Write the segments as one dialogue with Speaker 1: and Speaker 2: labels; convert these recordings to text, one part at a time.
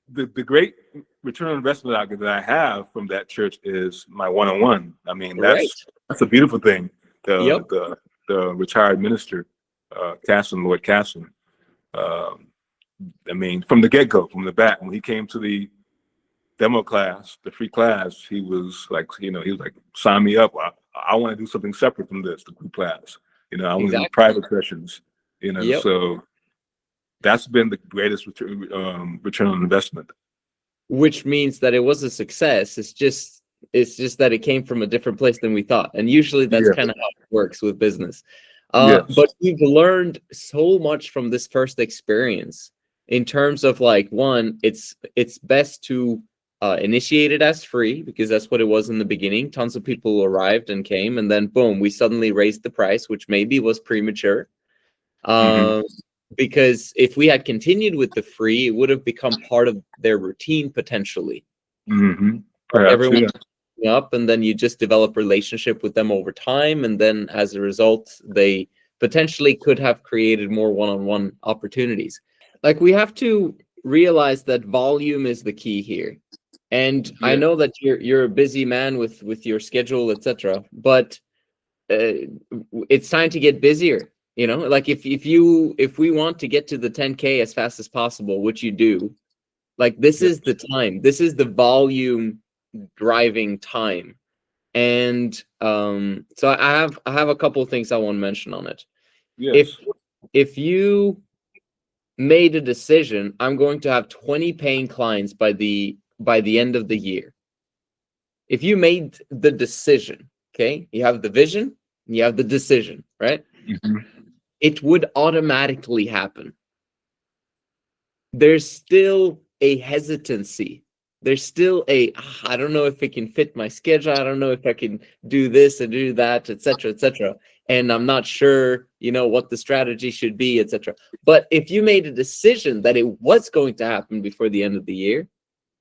Speaker 1: the great return on investment that I have from that church is my one-on-one. I mean,
Speaker 2: Right.
Speaker 1: that's a beautiful thing. The
Speaker 2: Yep.
Speaker 1: the the retired minister, Lord Casson. Um, I mean, from the get-go, from the back, when he came to the demo class, the free class, he was like, he was like, sign me up. I want to do something separate from this, the group class. I want to do
Speaker 2: Exactly.
Speaker 1: private sessions.
Speaker 2: Yep.
Speaker 1: So that's been the greatest return on investment.
Speaker 2: Which means that it was a success. It's just that it came from a different place than we thought. And usually that's
Speaker 1: Yeah.
Speaker 2: kind of how it works with business.
Speaker 1: Yes.
Speaker 2: But we've learned so much from this first experience in terms of like, one, it's best to initiate it as free because that's what it was in the beginning. Tons of people arrived and came, and then boom, we suddenly raised the price, which maybe was premature.
Speaker 1: Hmm.
Speaker 2: Um, because if we had continued with the free, it would have become part of their routine potentially.
Speaker 1: Hmm.
Speaker 2: Like
Speaker 1: Perhaps,
Speaker 2: everyone
Speaker 1: yeah.
Speaker 2: up, and then you just develop relationship with them over time, and then as a result, they potentially could have created more one-on-one opportunities. Like we have to realize that volume is the key here. And I
Speaker 1: Yeah.
Speaker 2: know that you're a busy man with your schedule, etc. But it's time to get busier. Like if we want to get to the 10K as fast as possible, which you do, like this
Speaker 1: Yes.
Speaker 2: is the time. This is the volume driving time. And so I have a couple of things I want to mention on it. If
Speaker 1: Yes.
Speaker 2: if you made a decision, I'm going to have 20 paying clients by the end of the year. If you made the decision, okay, you have the vision, you have the decision, right?
Speaker 1: Hmm.
Speaker 2: It would automatically happen. There's still a hesitancy. There's still I don't know if it can fit my schedule. I don't know if I can do this and do that, etc., etc. And I'm not sure, what the strategy should be, etc. But if you made a decision that it was going to happen before the end of the year,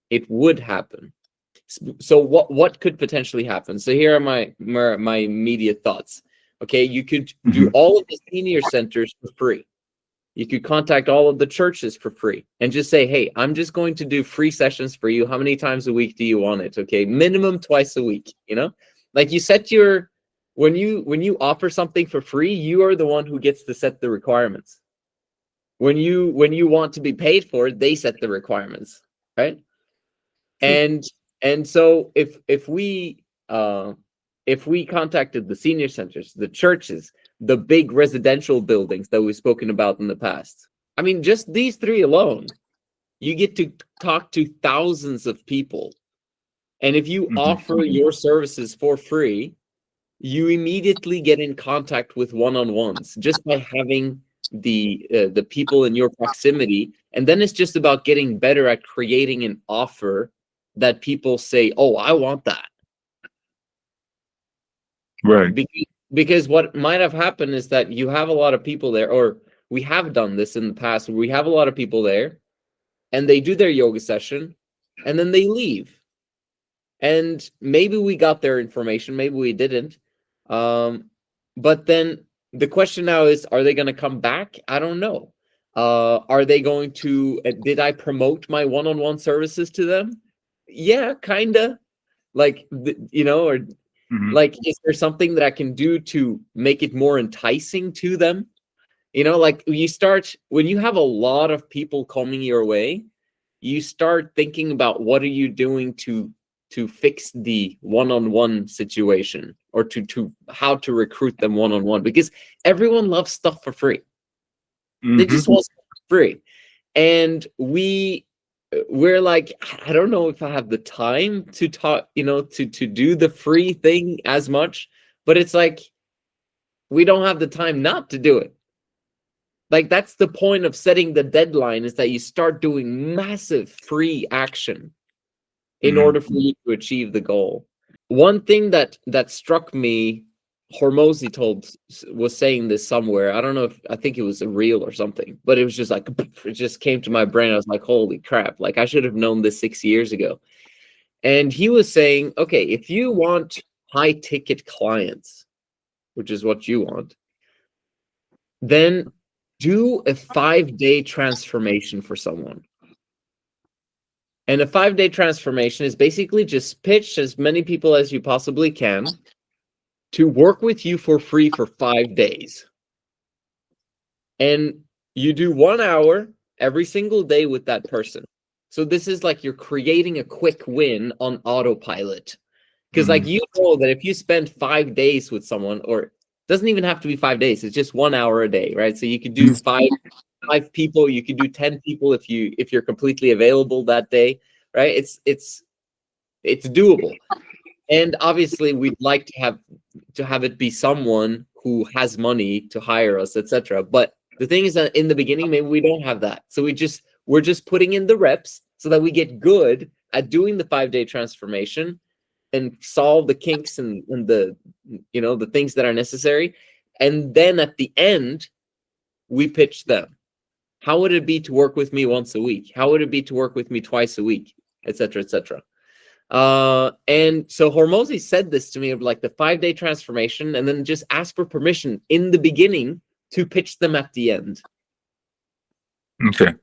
Speaker 2: it would happen. So what could potentially happen? So here are my immediate thoughts. Okay, you could do
Speaker 1: Hmm.
Speaker 2: all of the senior centers for free. You could contact all of the churches for free and just say, hey, I'm just going to do free sessions for you. How many times a week do you want it? Okay, minimum twice a week. Like you set your when you offer something for free, you are the one who gets to set the requirements. When you want to be paid for it, they set the requirements, right?
Speaker 1: True.
Speaker 2: And so if we contacted the senior centers, the churches, the big residential buildings that we've spoken about in the past, I mean, just these three alone, you get to talk to thousands of people. And if you
Speaker 1: Hmm.
Speaker 2: offer your services for free, you immediately get in contact with one-on-ones just by having the people in your proximity. And then it's just about getting better at creating an offer that people say, oh, I want that.
Speaker 1: Right.
Speaker 2: Because what might have happened is that you have a lot of people there, or we have done this in the past, where we have a lot of people there and they do their yoga session and then they leave. And maybe we got their information, maybe we didn't. But then the question now is, are they going to come back? I don't know. Are they going to, did I promote my one-on-one services to them? Yeah, kind of. Like, or
Speaker 1: Hmm.
Speaker 2: like, is there something that I can do to make it more enticing to them? Like when you have a lot of people coming your way, you start thinking about what are you doing to fix the one-on-one situation, or to how to recruit them one-on-one, because everyone loves stuff for free. They
Speaker 1: Hmm.
Speaker 2: just want stuff for free. And we're like, I don't know if I have the time to talk, to do the free thing as much, but it's like we don't have the time not to do it. Like that's the point of setting the deadline, is that you start doing massive free action in order for
Speaker 1: Hmm.
Speaker 2: you to achieve the goal. One thing that struck me, Hormozy was saying this somewhere. I don't know if I think it was a reel or something, but it was just like it just came to my brain. I was like, holy crap! Like I should have known this 6 years ago. And he was saying, okay, if you want high ticket clients, which is what you want, then do a 5-day transformation for someone. And a 5-day transformation is basically just pitch as many people as you possibly can to work with you for free for 5 days. And you do 1 hour every single day with that person. So this is like you're creating a quick win on autopilot. Because like you know that if you spend 5 days with someone, or it doesn't even have to be 5 days, it's just 1 hour a day, right? So you could do five people, you could do 10 people if you're completely available that day, right? It's doable. And obviously we'd like to have it be someone who has money to hire us, etc. But the thing is that in the beginning, maybe we don't have that. So we're just putting in the reps so that we get good at doing the 5-day transformation and solve the kinks and the the things that are necessary. And then at the end, we pitch them. How would it be to work with me once a week? How would it be to work with me twice a week, etc., etc.? And so Hormozi said this to me of like the 5-day transformation, and then just ask for permission in the beginning to pitch them at the end.
Speaker 1: Okay.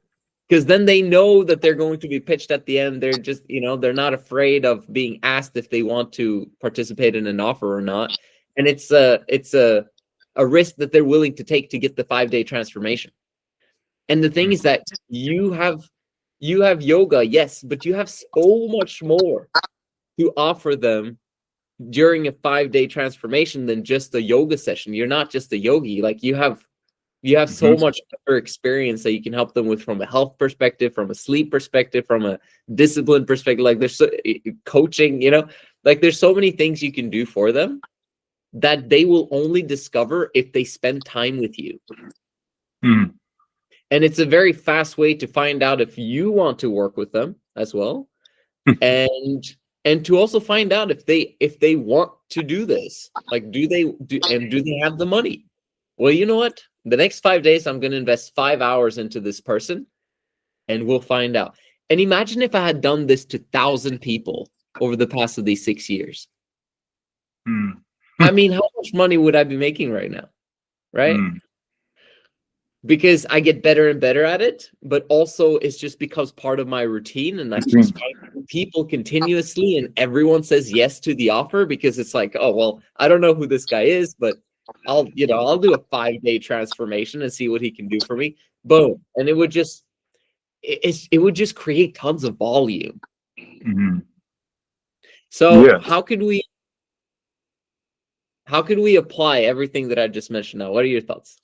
Speaker 2: Because then they know that they're going to be pitched at the end. They're just, they're not afraid of being asked if they want to participate in an offer or not. And it's a risk that they're willing to take to get the 5-day transformation. And the thing is that you have yoga, yes, but you have so much more to offer them during a 5-day transformation than just a yoga session. You're not just a yogi. Like you have so much other experience that you can help them with from a health perspective, from a sleep perspective, from a discipline perspective. Like there's coaching, like there's so many things you can do for them that they will only discover if they spend time with you. And it's a very fast way to find out if you want to work with them as well. and to also find out if they want to do this. Like do they have the money? Well, you know what? The next 5 days, I'm going to invest 5 hours into this person, and we'll find out. And imagine if I had done this to 1,000 people over the past of these 6 years. I mean, how much money would I be making right now? Right? Because I get better and better at it, but also it's just because part of my routine, and I just find people continuously, and everyone says yes to the offer because it's like, oh, well, I don't know who this guy is, but I'll do a 5-day transformation and see what he can do for me. Boom. And it would just create tons of volume. So how could we apply everything that I just mentioned now? What are your thoughts?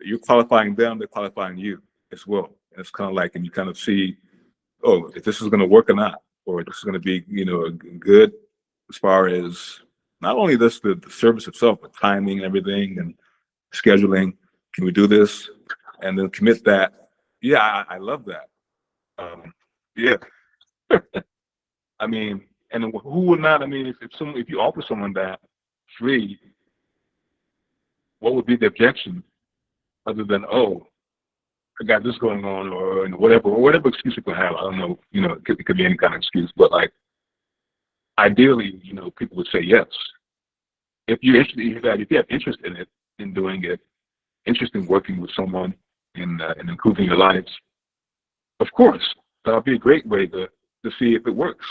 Speaker 1: You're qualifying them, they're qualifying you as well. And it's kind of like, and you kind of see, oh, if this is going to work or not, or this is going to be, good as far as not only this, the service itself, but timing and everything and scheduling. Can we do this? And then commit that. Yeah, I love that. Yeah. I mean, and who would not? I mean, if you offer someone that free, what would be the objection other than, oh, I got this going on, or whatever excuse you could have? I don't know. It could be any kind of excuse, but like, ideally, people would say yes. If you're interested, if you have interest in it, in doing it, interest in working with someone in improving your lives, of course, that would be a great way to see if it works.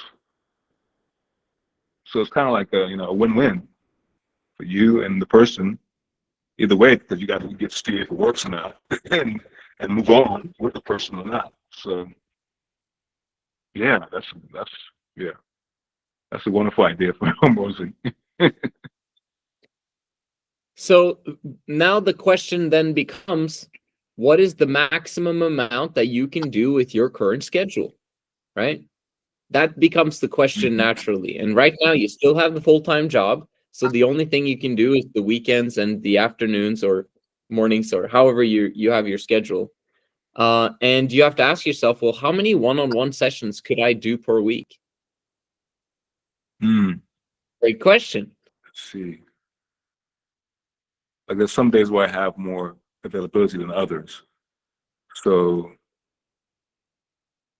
Speaker 1: So it's kind of like a win-win for you and the person, either way, because you got to get to see if it works or not, and move on with the person or not. So yeah, that's a wonderful idea for Hormozi.
Speaker 2: So now the question then becomes, what is the maximum amount that you can do with your current schedule, right? That becomes the question naturally. And right now you still have the full-time job. So the only thing you can do is the weekends and the afternoons or mornings or however you have your schedule. And you have to ask yourself, well, how many one-on-one sessions could I do per week? Great question.
Speaker 1: Let's see. Like there's some days where I have more availability than others. So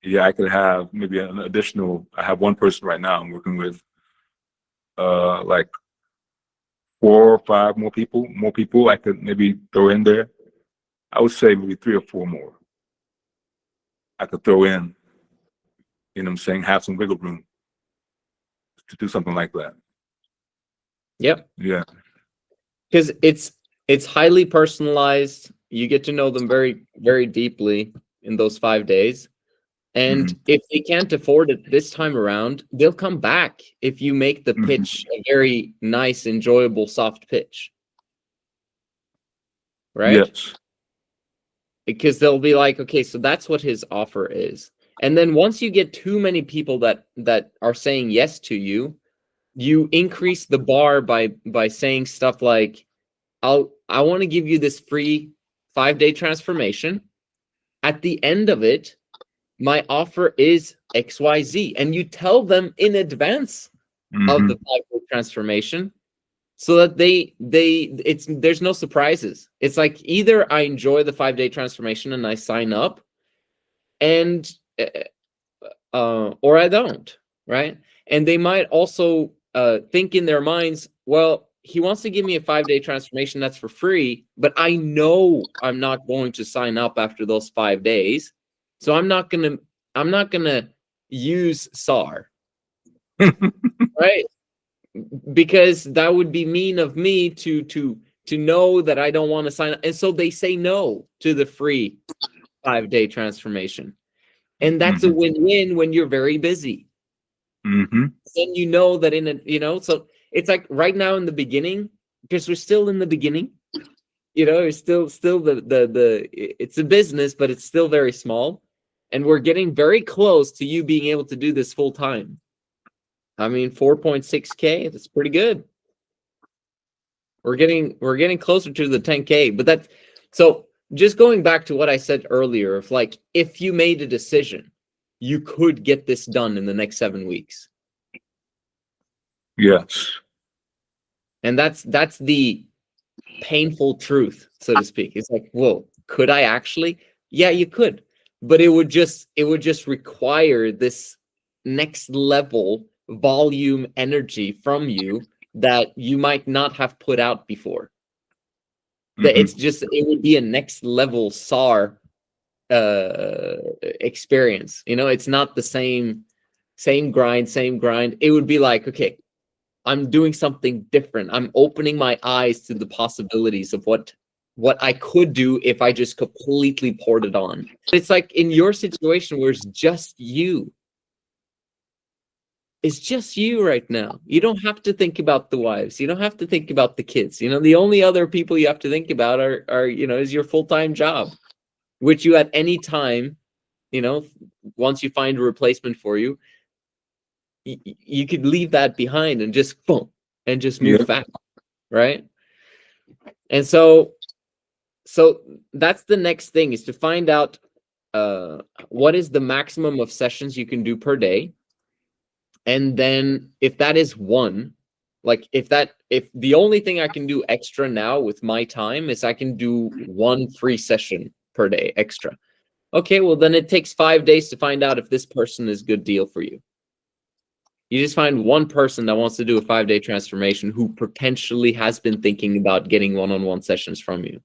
Speaker 1: yeah, I could have maybe an additional, I have one person right now I'm working with, like 4 or 5 more people I could maybe throw in there. I would say maybe 3 or 4 more I could throw in You know what I'm saying? Have some wiggle room to do something like that.
Speaker 2: Yep.
Speaker 1: Yeah.
Speaker 2: Because it's highly personalized. You get to know them very, very deeply in those 5 days. And if they can't afford it this time around, they'll come back if you make the pitch a very nice, enjoyable, soft pitch. Right?
Speaker 1: Yes.
Speaker 2: Because they'll be like, okay, so that's what his offer is. And then once you get too many people that are saying yes to you, you increase the bar by saying stuff like, I want to give you this free 5-day transformation. At the end of it, my offer is XYZ. And you tell them in advance of the 5-day transformation so that there's no surprises. It's like either I enjoy the 5-day transformation and I sign up, and or I don't, right? And they might also think in their minds, well, he wants to give me a 5-day transformation that's for free, but I know I'm not going to sign up after those 5 days, so I'm not gonna use SAR, right? Because that would be mean of me to know that I don't want to sign up, and so they say no to the free 5-day transformation, and that's a win-win when you're very busy. Then you know that so it's like right now in the beginning, because we're still in the beginning, it's still it's a business, but it's still very small, and we're getting very close to you being able to do this full time. I mean, 4.6K, that's pretty good. We're getting closer to the 10K, but that's so just going back to what I said earlier, of like, if you made a decision, you could get this done in the next 7 weeks.
Speaker 1: Yes.
Speaker 2: And that's the painful truth, so to speak. It's like, whoa, could I actually? Yeah, you could, but it would just require this next level volume energy from you that you might not have put out before. That it would be a next level SAR experience. It's not the same grind. It would be like, okay, I'm doing something different. I'm opening my eyes to the possibilities of what I could do if I just completely poured it on. It's like in your situation where it's just you. It's just you right now. You don't have to think about the wives. You don't have to think about the kids. The only other people you have to think about are is your full-time job, which you at any time, once you find a replacement for you, you could leave that behind and just boom and just move fast, right? And so that's the next thing, is to find out what is the maximum of sessions you can do per day. And then if that is one, like if the only thing I can do extra now with my time is I can do 1 free session per day extra. Okay, well then it takes 5 days to find out if this person is a good deal for you. You just find one person that wants to do a 5-day transformation who potentially has been thinking about getting one-on-one sessions from you.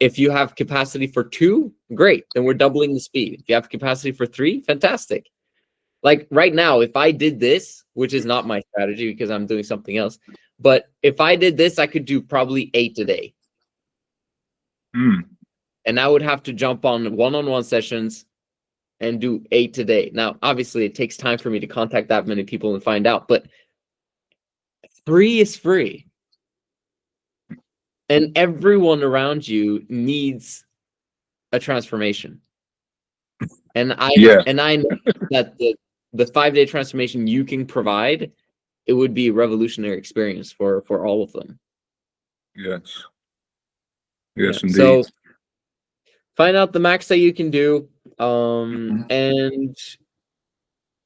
Speaker 2: If you have capacity for 2, great, then we're doubling the speed. If you have capacity for 3, fantastic. Like right now, if I did this, which is not my strategy because I'm doing something else, but if I did this, I could do probably 8 a day. And I would have to jump on one-on-one sessions and do 8 a day. Now, obviously, it takes time for me to contact that many people and find out, but 3 is free. And everyone around you needs a transformation. And I know that the 5-day transformation you can provide, it would be a revolutionary experience for all of them.
Speaker 1: Yes. Yes, indeed.
Speaker 2: So find out the max that you can do, and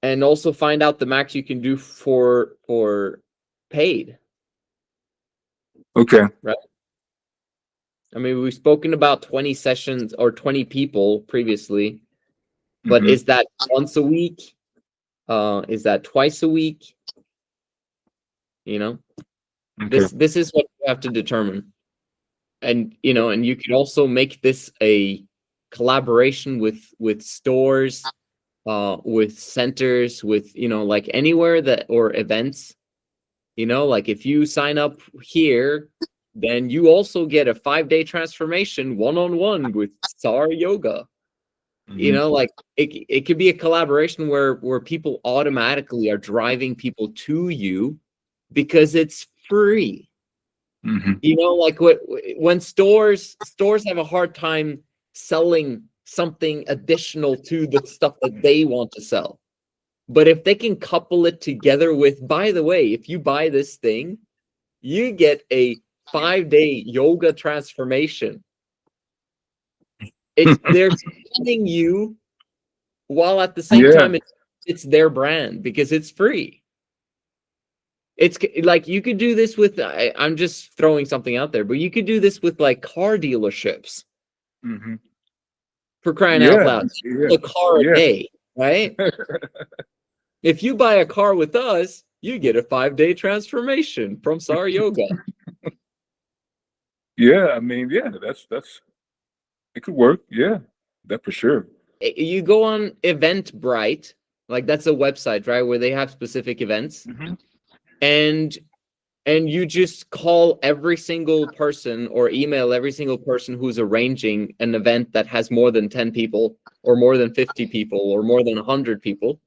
Speaker 2: also find out the max you can do for paid.
Speaker 1: Okay.
Speaker 2: Right. I mean, we've spoken about 20 sessions or 20 people previously, but is that once a week? Is that twice a week?
Speaker 1: Okay.
Speaker 2: This is what you have to determine. And you could also make this a collaboration with stores, with centers, with, you know, like anywhere that, or events, you know, like if you sign up here, then you also get a 5-day transformation one-on-one with Sar Yoga. You
Speaker 1: Mhm.
Speaker 2: know, like it could be a collaboration where people automatically are driving people to you because it's free.
Speaker 1: Mhm.
Speaker 2: You know, like when stores have a hard time selling something additional to the stuff that they want to sell. But if they can couple it together with, by the way, if you buy this thing, you get a 5-day yoga transformation. They're selling you while at the same
Speaker 1: Yeah.
Speaker 2: time it's their brand because it's free. It's like you could do this with, I'm just throwing something out there, but you could do this with like car dealerships,
Speaker 1: Mhm.
Speaker 2: for crying out
Speaker 1: Yeah.
Speaker 2: loud.
Speaker 1: Yeah.
Speaker 2: A car a
Speaker 1: Yeah.
Speaker 2: day, right? If you buy a car with us, you get a 5-day transformation from Sar Yoga.
Speaker 1: Yeah. I mean, yeah, that's it could work. Yeah. That for sure.
Speaker 2: You go on Eventbrite, like that's a website, right, where they have specific events,
Speaker 1: Mhm.
Speaker 2: and you just call every single person or email every single person who's arranging an event that has more than 10 people or more than 50 people or more than 100 people,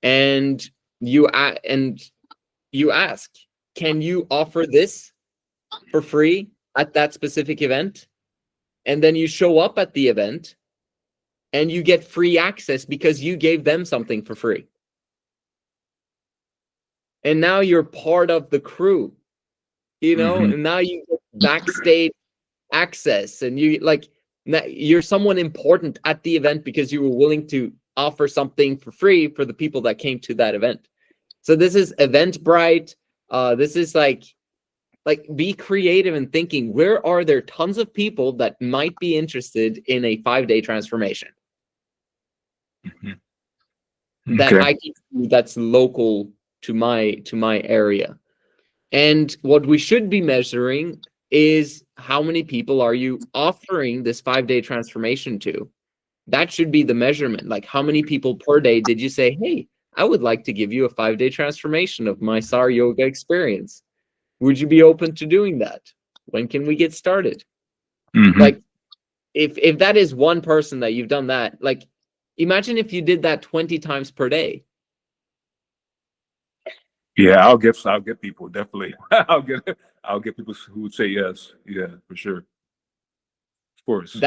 Speaker 2: and you ask, can you offer this for free at that specific event? And then you show up at the event and you get free access because you gave them something for free. And now you're part of the crew, you know,
Speaker 1: Mhm.
Speaker 2: and now you get backstage access, and you like, you're someone important at the event because you were willing to offer something for free for the people that came to that event. So this is Eventbrite. This is like be creative and thinking, where are there tons of people that might be interested in a 5-day transformation
Speaker 1: Mhm.
Speaker 2: that
Speaker 1: Okay.
Speaker 2: I can do that's local to my area. And what we should be measuring is how many people are you offering this 5-day transformation to? That should be the measurement. Like, how many people per day did you say, hey, I would like to give you a 5-day transformation of my Sar Yoga experience? Would you be open to doing that? When can we get started?
Speaker 1: Mhm.
Speaker 2: Like, if that is one person that you've done that, like, imagine if you did that 20 times per day.
Speaker 1: Yeah, I'll get people definitely. I'll get people who would say yes. Yeah, for sure. Of course.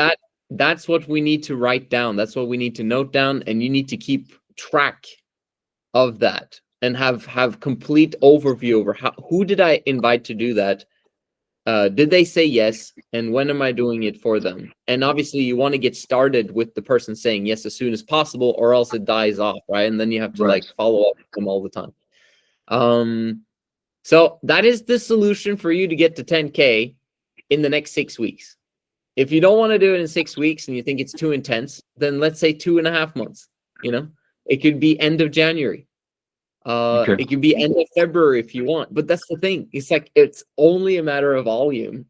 Speaker 2: That's what we need to write down. That's what we need to note down, and you need to keep track of that and have complete overview over who did I invite to do that? Did they say yes? And when am I doing it for them? And obviously you want to get started with the person saying yes as soon as possible, or else it dies off, right? And then you have to
Speaker 1: Right.
Speaker 2: like follow up with them all the time. So that is the solution for you to get to 10K in the next 6 weeks. If you don't want to do it in 6 weeks and you think it's too intense, then let's say 2.5 months. You know, it could be end of January.
Speaker 1: Okay.
Speaker 2: It could be end of February if you want. But that's the thing. It's like it's only a matter of volume,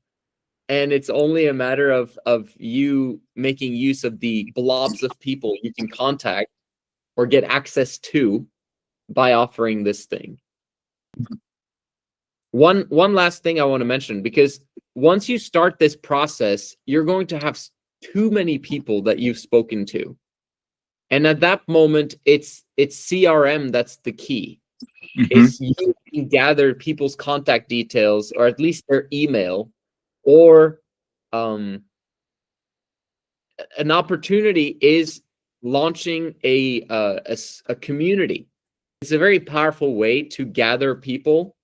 Speaker 2: and it's only a matter of you making use of the blobs of people you can contact or get access to by offering this thing. One last thing I want to mention, because once you start this process, you're going to have too many people that you've spoken to. And at that moment, it's CRM that's the key.
Speaker 1: Mhm.
Speaker 2: Is you can gather people's contact details, or at least their email, or an opportunity is launching a community. It's a very powerful way to gather people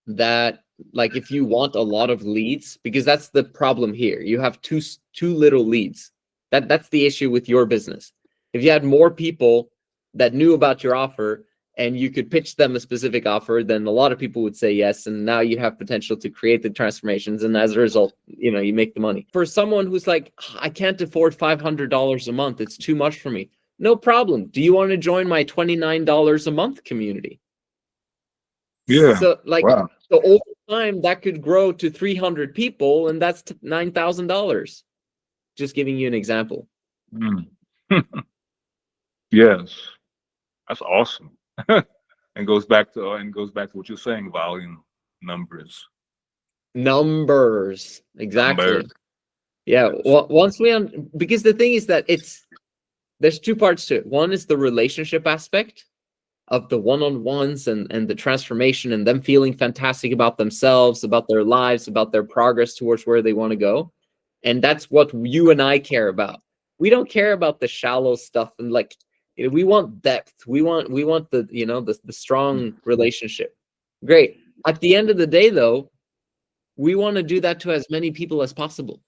Speaker 2: that, like, if you want a lot of leads, because that's the problem here, you have too little leads. That's the issue with your business. If you had more people that knew about your offer and you could pitch them a specific offer, then a lot of people would say yes, and now you have potential to create the transformations, and as a result, you know, you make the money. For someone who's like, I can't afford $500 a month, it's too much for me, no problem. Do you want to join my $29 a month community?
Speaker 1: Yeah.
Speaker 2: So like,
Speaker 1: Wow.
Speaker 2: so over time that could grow to 300 people, and that's $9,000. Just giving you an example.
Speaker 1: Mm. Yes, that's awesome. And goes back to what you're saying, volume, numbers,
Speaker 2: Numbers.
Speaker 1: number.
Speaker 2: Exactly. Yeah.
Speaker 1: Yes.
Speaker 2: Well, once because the thing is that there's two parts to it. One is the relationship aspect of the one-on-ones and the transformation and them feeling fantastic about themselves, about their lives, about their progress towards where they want to go. And that's what you and I care about. We don't care about the shallow stuff and like we want depth. We want the the strong relationship. Great. At the end of the day though, we want to do that to as many people as possible.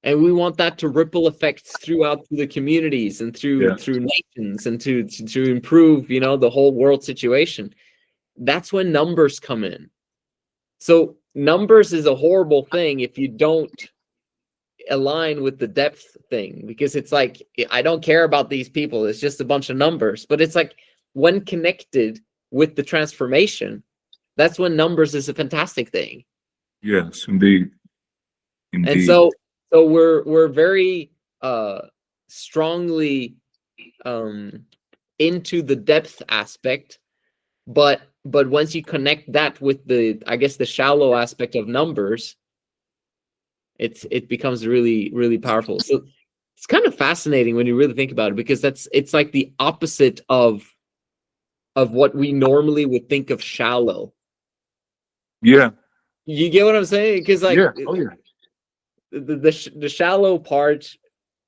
Speaker 2: And we want that to ripple effects throughout the communities and through
Speaker 1: Yes.
Speaker 2: nations and to improve, the whole world situation. That's when numbers come in. So numbers is a horrible thing if you don't align with the depth thing, because it's like, I don't care about these people. It's just a bunch of numbers. But it's like when connected with the transformation, that's when numbers is a fantastic thing.
Speaker 1: Yes, indeed.
Speaker 2: And
Speaker 1: Indeed.
Speaker 2: so we're very strongly into the depth aspect, but once you connect that with the, I guess, the shallow aspect of numbers, it becomes really, really powerful. So it's kind of fascinating when you really think about it, because it's like the opposite of what we normally would think of shallow.
Speaker 1: Yeah.
Speaker 2: You get what I'm saying? Because like,
Speaker 1: Yeah. Oh yeah.
Speaker 2: the shallow part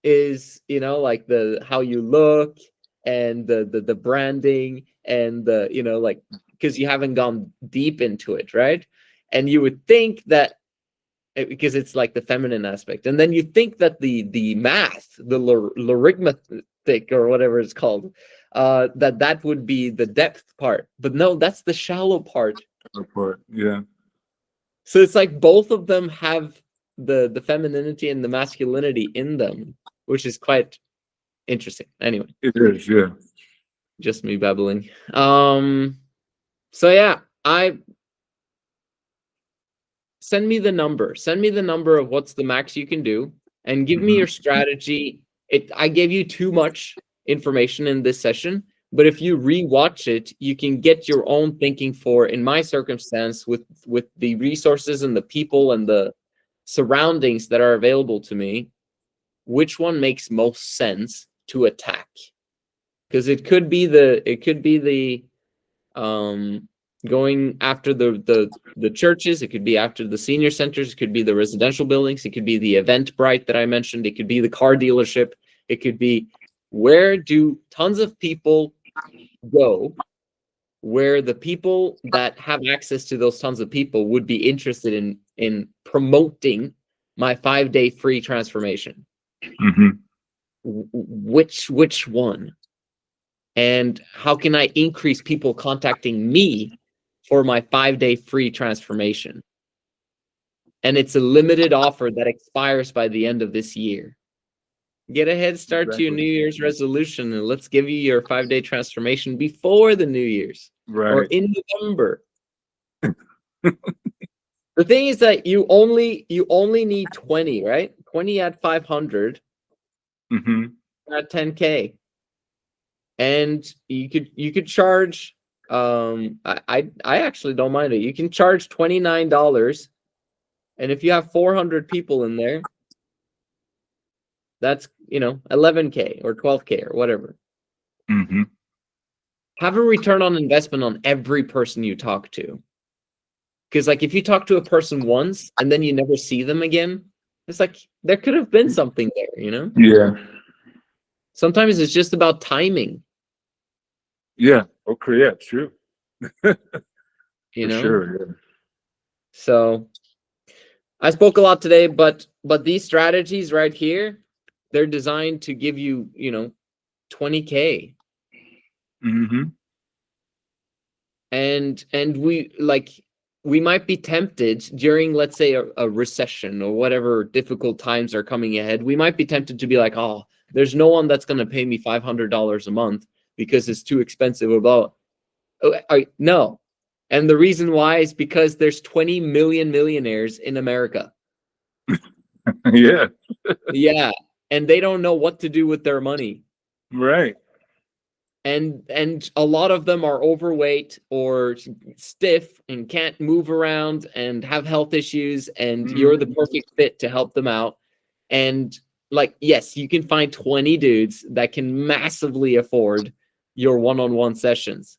Speaker 2: is, like the how you look and the branding and the, like, because you haven't gone deep into it, right? And you would think that because it's like the feminine aspect, and then you think that the math, the logarithmic or whatever it's called, that would be the depth part, but no, that's the shallow part.
Speaker 1: Report. Yeah.
Speaker 2: So it's like both of them have the femininity and the masculinity in them, which is quite interesting. Anyway,
Speaker 1: It is. Yeah.
Speaker 2: just me babbling. So yeah, send me the number. Send me the number of what's the max you can do, and give me your strategy. I gave you too much information in this session, but if you rewatch it, you can get your own thinking for, in my circumstance, with the resources and the people and the surroundings that are available to me, which one makes most sense to attack. Because it could be the going after the churches, it could be after the senior centers, it could be the residential buildings, it could be the Eventbrite that I mentioned, it could be the car dealership, it could be, where do tons of people go, where the people that have access to those tons of people would be interested in promoting my 5-day free transformation.
Speaker 1: Mm-hmm.
Speaker 2: Which one? And how can I increase people contacting me for my 5-day free transformation? And it's a limited offer that expires by the end of this year. Get a head start to your New Year's resolution, and let's give you your 5-day transformation before the New Year's, or in November. The thing is that you only need 20, right? 20 at 500 at 10K. And you could charge, I actually don't mind it. You can charge $29, and if you have 400 people in there, that's 11K or 12K or whatever. Have a return on investment on every person you talk to, because like if you talk to a person once and then you never see them again, it's like there could have been something there.
Speaker 1: Yeah.
Speaker 2: Sometimes it's just about timing.
Speaker 1: Yeah. Okay. Yeah. True.
Speaker 2: For
Speaker 1: sure. Yeah.
Speaker 2: So I spoke a lot today, but these strategies right here, they're designed to give you, 20K. And we might be tempted during, let's say, a recession or whatever difficult times are coming ahead. We might be tempted to be like, oh, there's no one that's going to pay me $500 a month because it's too expensive. No. And the reason why is because there's 20 million millionaires in America.
Speaker 1: Yeah.
Speaker 2: Yeah. and they don't know what to do with their money.
Speaker 1: Right.
Speaker 2: And a lot of them are overweight or stiff and can't move around and have health issues, and you're the perfect fit to help them out. And like, yes, you can find 20 dudes that can massively afford your one-on-one sessions.